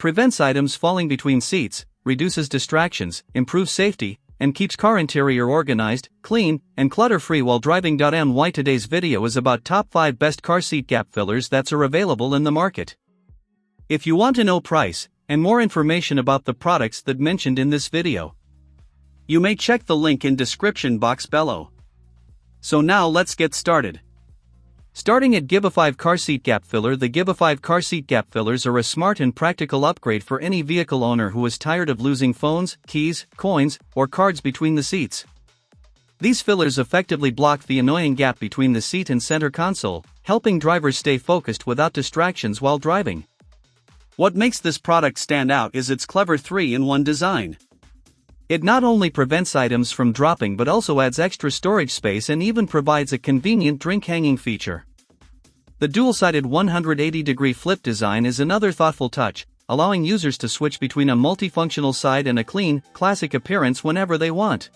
prevents items falling between seats, reduces distractions, improves safety, and keeps car interior organized, clean, and clutter-free while driving. My today's video is about top 5 best car seat gap fillers that are available in the market. If you want to know price and more information about the products that mentioned in this video, you may check the link in description box below. So now let's get started. Starting at Givifive Car Seat Gap Filler. The Givifive Car Seat Gap Fillers are a smart and practical upgrade for any vehicle owner who is tired of losing phones, keys, coins, or cards between the seats. These fillers effectively block the annoying gap between the seat and center console, helping drivers stay focused without distractions while driving. What makes this product stand out is its clever 3-in-1 design. It not only prevents items from dropping but also adds extra storage space and even provides a convenient drink hanging feature. The dual-sided 180-degree flip design is another thoughtful touch, allowing users to switch between a multifunctional side and a clean, classic appearance whenever they want.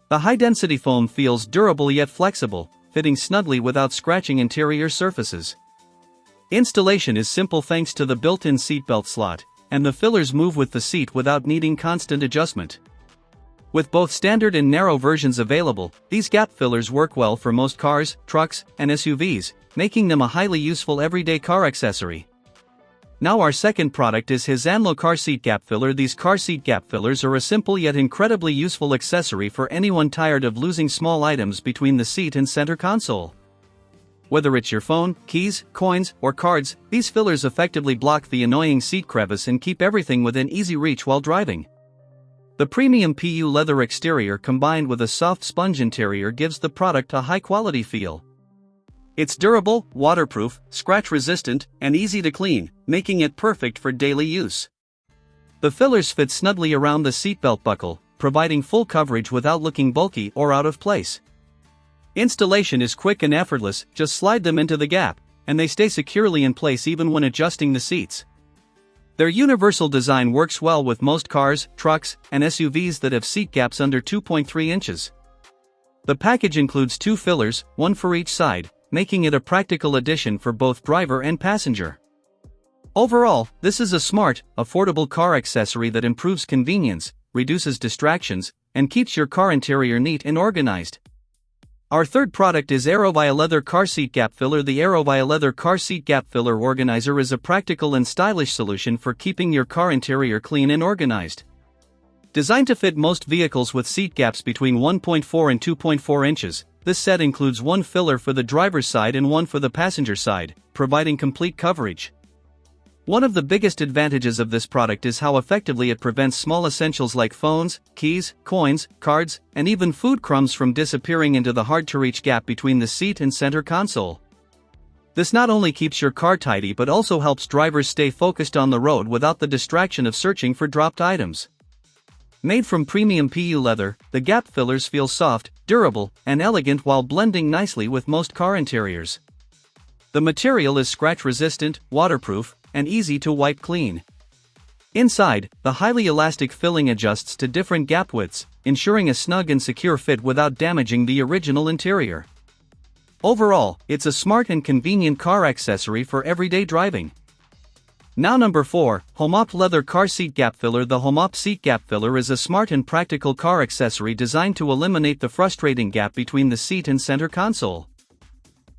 The high-density foam feels durable yet flexible, fitting snugly without scratching interior surfaces. Installation is simple thanks to the built-in seatbelt slot, and the fillers move with the seat without needing constant adjustment. With both standard and narrow versions available, these gap fillers work well for most cars, trucks, and SUVs, making them a highly useful everyday car accessory. Now our second product is Hiseanllo Car Seat Gap Filler. These car seat gap fillers are a simple yet incredibly useful accessory for anyone tired of losing small items between the seat and center console. Whether it's your phone, keys, coins, or cards, these fillers effectively block the annoying seat crevice and keep everything within easy reach while driving. The premium PU leather exterior combined with a soft sponge interior gives the product a high-quality feel. It's durable, waterproof, scratch-resistant, and easy to clean, making it perfect for daily use. The fillers fit snugly around the seatbelt buckle, providing full coverage without looking bulky or out of place. Installation is quick and effortless, just slide them into the gap, and they stay securely in place even when adjusting the seats. Their universal design works well with most cars, trucks, and SUVs that have seat gaps under 2.3 inches. The package includes 2 fillers, one for each side, making it a practical addition for both driver and passenger. Overall, this is a smart, affordable car accessory that improves convenience, reduces distractions, and keeps your car interior neat and organized. Our third product is Aerovia Leather Car Seat Gap Filler. The Aerovia Leather Car Seat Gap Filler Organizer is a practical and stylish solution for keeping your car interior clean and organized. Designed to fit most vehicles with seat gaps between 1.4 and 2.4 inches, this set includes one filler for the driver's side and one for the passenger side, providing complete coverage. One of the biggest advantages of this product is how effectively it prevents small essentials like phones, keys, coins, cards, and even food crumbs from disappearing into the hard-to-reach gap between the seat and center console. This not only keeps your car tidy but also helps drivers stay focused on the road without the distraction of searching for dropped items. Made from premium PU leather, the gap fillers feel soft, durable, and elegant while blending nicely with most car interiors. The material is scratch-resistant, waterproof, and easy to wipe clean. Inside, the highly elastic filling adjusts to different gap widths, ensuring a snug and secure fit without damaging the original interior. Overall, it's a smart and convenient car accessory for everyday driving. Now number 4, Homaupt Leather Car Seat Gap Filler. The Homaupt Seat Gap Filler is a smart and practical car accessory designed to eliminate the frustrating gap between the seat and center console.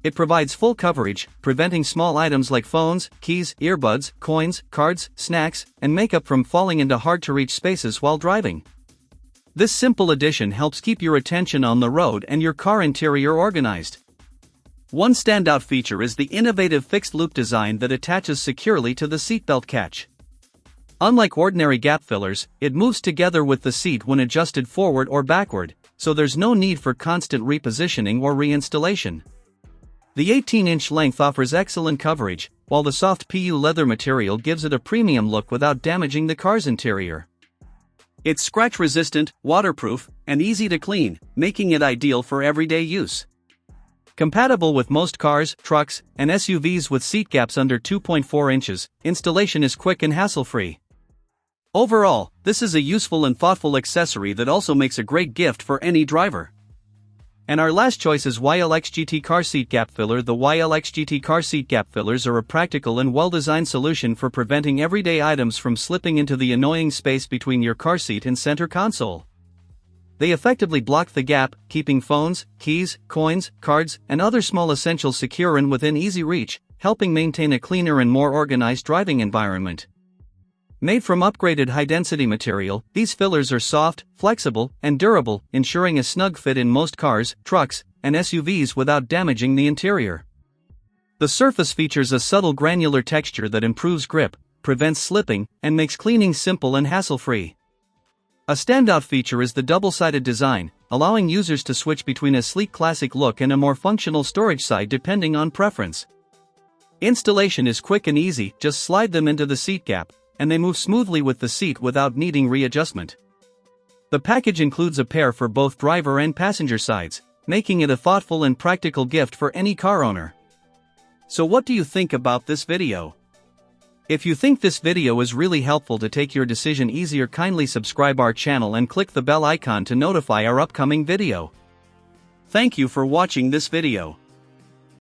It provides full coverage, preventing small items like phones, keys, earbuds, coins, cards, snacks, and makeup from falling into hard-to-reach spaces while driving. This simple addition helps keep your attention on the road and your car interior organized. One standout feature is the innovative fixed loop design that attaches securely to the seatbelt catch. Unlike ordinary gap fillers, it moves together with the seat when adjusted forward or backward, so there's no need for constant repositioning or reinstallation. The 18-inch length offers excellent coverage, while the soft PU leather material gives it a premium look without damaging the car's interior. It's scratch-resistant, waterproof, and easy to clean, making it ideal for everyday use. Compatible with most cars, trucks, and SUVs with seat gaps under 2.4 inches, installation is quick and hassle-free. Overall, this is a useful and thoughtful accessory that also makes a great gift for any driver. And our last choice is Ylxgt car seat gap filler. The Ylxgt car seat gap fillers are a practical and well-designed solution for preventing everyday items from slipping into the annoying space between your car seat and center console. They effectively block the gap, keeping phones, keys, coins, cards, and other small essentials secure and within easy reach, helping maintain a cleaner and more organized driving environment. Made from upgraded high-density material, these fillers are soft, flexible, and durable, ensuring a snug fit in most cars, trucks, and SUVs without damaging the interior. The surface features a subtle granular texture that improves grip, prevents slipping, and makes cleaning simple and hassle-free. A standout feature is the double-sided design, allowing users to switch between a sleek classic look and a more functional storage side depending on preference. Installation is quick and easy, just slide them into the seat gap, and they move smoothly with the seat without needing readjustment. The package includes a pair for both driver and passenger sides, making it a thoughtful and practical gift for any car owner. So what do you think about this video? If you think this video is really helpful to take your decision easier, kindly subscribe our channel and click the bell icon to notify our upcoming video. Thank you for watching this video.